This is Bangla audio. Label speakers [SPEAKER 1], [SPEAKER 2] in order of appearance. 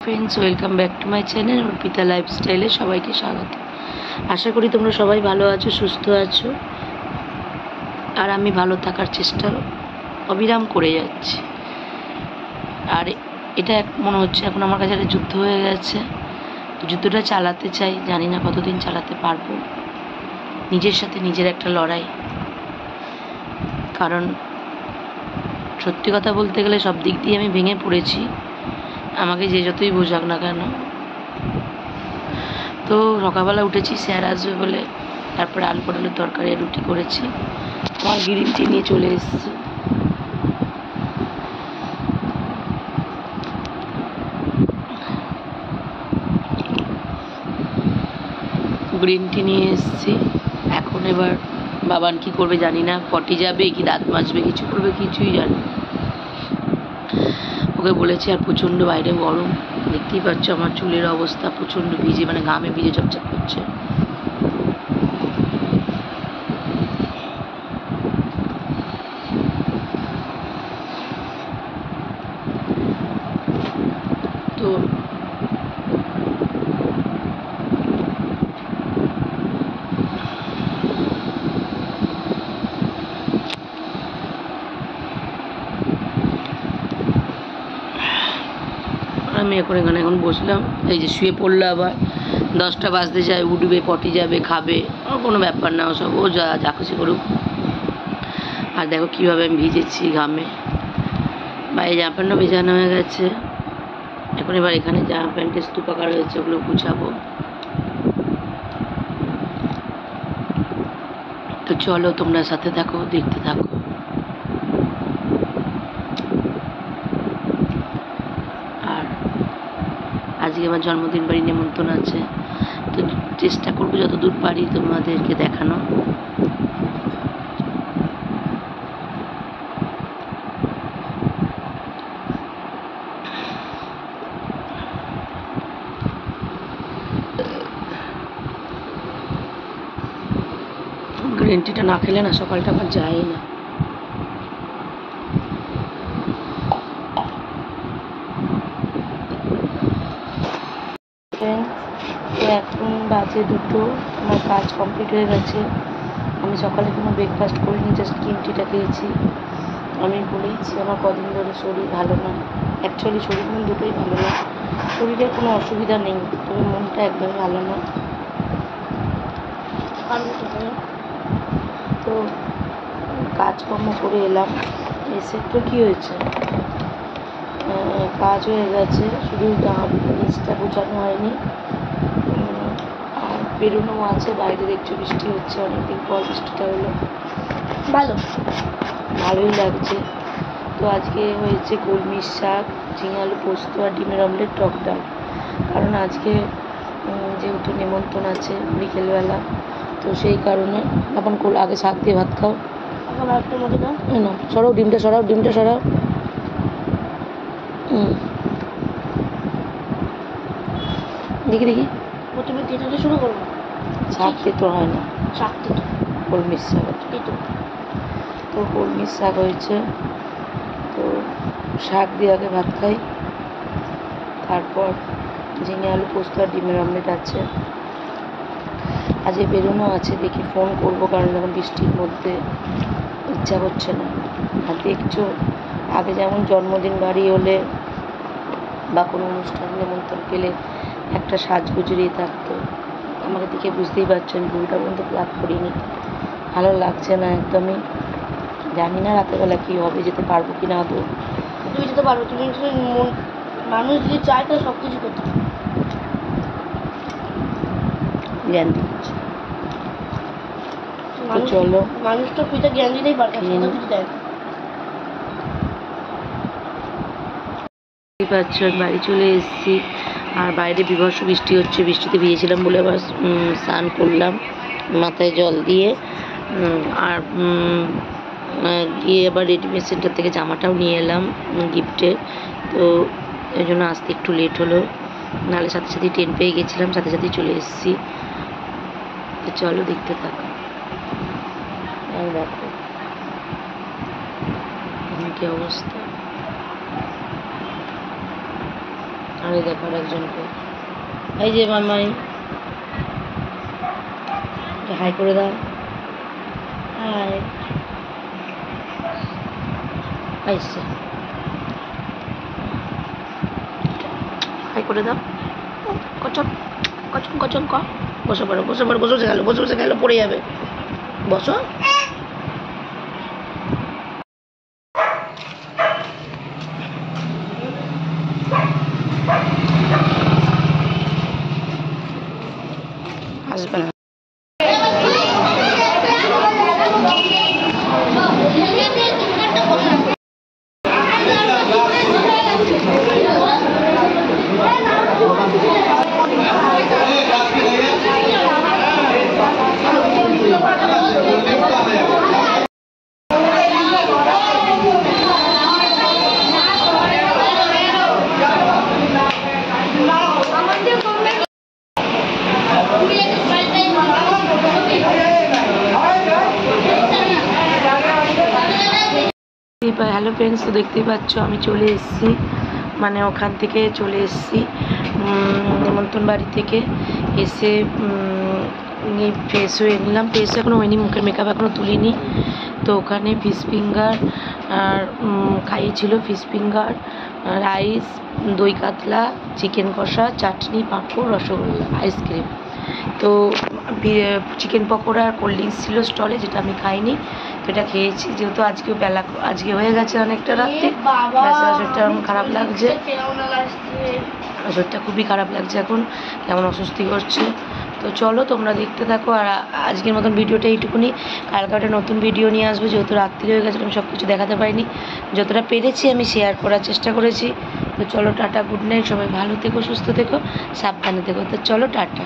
[SPEAKER 1] Friends, welcome back to my channel Arpita লাইফস্টাইলে সবাইকে স্বাগত। আশা করি তোমরা সবাই ভালো আছো, সুস্থ আছো, আর আমি ভালো থাকার চেষ্টা অবিরাম করে যাচ্ছি। আর এটা মনে হচ্ছে এখন আমার কাছে একটা যুদ্ধ হয়ে গেছে। যুদ্ধটা চালাতে চাই, জানি না কতদিন চালাতে পারবো। নিজের সাথে নিজের একটা লড়াই। কারণ সত্যি কথা বলতে গেলে সব দিক দিয়ে আমি ভেঙে পড়েছি, আমাকে যে যতই বোঝাক না কেন। তো সকালবেলা উঠেছি স্যার আসবে বলে, তারপরে আলু পটলের তরকারি রুটি করেছি, আমার গ্রিন টি নিয়ে চলে এসেছি। গ্রিন টি নিয়ে এসেছি। এখন এবার বাবান কি করবে জানি না, পটি যাবে কি দাঁত মাজবে, কিছু করবে কিছুই জানি। ওকে বলেছি, আর প্রচণ্ড বাইরে গরম, দেখতেই পাচ্ছ আমার চুলের অবস্থা প্রচণ্ড ভিজে, মানে ঘামে ভিজে চপচপ করছে। তো আমি এখন বসলাম, এই যে শুয়ে পড়লো। আবার 10টা বাজতে যায়, উঠবে, পটি যাবে, খাবে, কোনো ব্যাপার না, ওসব ও যা খুশি করুক। আর দেখো কীভাবে আমি ভিজেছি ঘামে, বাইরে জামা প্যান্টও ভেজানো হয়ে গেছে। এখন এবার এখানে জামা প্যান্টের স্তূপাকা রয়েছে, ওগুলো গুছাবো। তো চলো তোমরা সাথে থাকো, দেখতে থাকো। আর আজকে আমার জন্মদিন বাড়ি নিমন্ত্রণ আছে, তো চেষ্টা করবো যতদূর পারি তোমাদেরকে দেখানো। গ্রিন টিটা না খেলে না সকালটা আমার যায় না। তো এখন বাজে 2টো, আমার কাজ কমপ্লিট হয়ে গেছে। আমি সকালে কোনো ব্রেকফাস্ট করিনি, জাস্ট গ্রিন টিটা খেয়েছি। আমি বলেইছি আমার কদিন ধরে শরীর ভালো না। অ্যাকচুয়ালি শরীর মন দুটোই ভালো না, শরীরের কোনো অসুবিধা নেই, তবে মনটা একদমই ভালো না। তো কাজকর্ম করে এলাম, এসে তো কী হয়েছে, কাজ হয়ে গেছে, শুধু নিচটা গোছানো হয়নি। আর বেরোনো আছে, বাইরে দেখছো বৃষ্টি হচ্ছে, অনেকদিন পর বৃষ্টিটা হলো, ভালোই লাগছে। তো আজকে হয়েছে কলমি শাক, ঝিঙে আলু পোস্ত আর ডিমের অমলেট, টক ডাল। কারণ আজকে যেহেতু নিমন্ত্রণ আছে বিকেলবেলা, তো সেই কারণে এখন আগে শাক দিয়ে ভাত খাও। একটা মতো দাও না, সরাও ডিমটা, সরাও। দেখি প্রথমে তেঁতুতে শুরু করবো, শাক তেঁতো হয় না, শাক তেঁতো, কলমির শাক তেঁতো। তো কলমির শাক হয়েছে, তো শাক দিয়ে আগে ভাত খাই, তারপর ঝিঙে আলু পোস্ত আর ডিমের অমলেট আছে। আজকে বেরোনো আছে, দেখি ফোন করব, কারণ এখন বৃষ্টির মধ্যে ইচ্ছা করছে না। আর দেখছো আগে যেমন জন্মদিন বাড়ি হলে বা কোনো অনুষ্ঠান নিমন্ত্রণ পেলে একটা সাজগুজরিয়ে থাকতো, আমাকে দেখে বুঝতেই পারছো আমি ভুলটা পর্যন্ত প্লাগ করিনি। ভালো লাগছে না একদমই, জানি না রাতেরবেলা কী হবে, যেতে পারবো কি না। আদৌ তুমি যেতে পারবে, তুমি মানুষ যদি চায় তো সব কিছু করতে জ্ঞান দিচ্ছি। চলো, মানুষ তো পিতা জ্ঞান দিতেই পারবে, কিছু দেয় না। পাচ্ছ বাড়ি চলে এসেছি, আর বাইরে বিভৎস বৃষ্টি হচ্ছে, বৃষ্টিতে ভিজেছিলাম বলে আবার স্নান করলাম মাথায় জল দিয়ে। আর গিয়ে আবার রেডিমেড সেন্টার থেকে জামাটাও নিয়ে এলাম গিফটের, তো এই জন্য আসতে একটু লেট হলো, নাহলে সাথে সাথেই ট্রেন পেয়ে গেছিলাম, সাথে সাথেই চলে এসেছি। তো চলো দেখতে থাকো। দেখো কি অবস্থা, আর এই দেখো একজনকে, এই যে মামাই, হাই করে দাও, হাই, আইসে হাই করে দাও, কচক কচক কচক ক, বসে পড়ো বসে পড়ো, বসে গেল পড়ে যাবে, বসো। আসবে না। হ্যালো ফ্রেন্ডস, তো দেখতেই পাচ্ছ আমি চলে এসেছি, মানে ওখান থেকে চলে এসেছি নেমন্তন্ন বাড়ি থেকে এসে ফ্রেশ হয়ে নিলাম। ফ্রেশ এখনও হয়নি, মুখের মেকআপ এখনও তুলিনি। তো ওখানে ফিশ ফিঙ্গার আর খাইয়েছিল, ফিশ ফিঙ্গার, রাইস, দই কাতলা, চিকেন কষা, চাটনি, পাঁপড়, রসগোল্লা, আইসক্রিম। তো চিকেন পকোড়া আর কোল্ড ড্রিঙ্কস ছিল স্টলে, যেটা আমি খাইনি। তো এটা খেয়েছি, যেহেতু আজকে হয়ে গেছে অনেকটা রাত্রে, শরীরটা এখন খারাপ লাগছে, শরীরটা খুবই খারাপ লাগছে এখন, কেমন অস্বস্তি করছে। তো চলো তোমরা দেখতে থাকো। আর আজকের মতন ভিডিওটা এইটুকুনি, কালকে একটা নতুন ভিডিও নিয়ে আসবো। যেহেতু রাত্রি হয়ে গেছে, আমি সব কিছু দেখাতে পারিনি, যতটা পেরেছি আমি শেয়ার করার চেষ্টা করেছি। তো চলো টাটা, গুড নাইট, সবাই ভালো থেকো, সুস্থ থেকো, সাবধানে থেকো। তো চলো টাটা।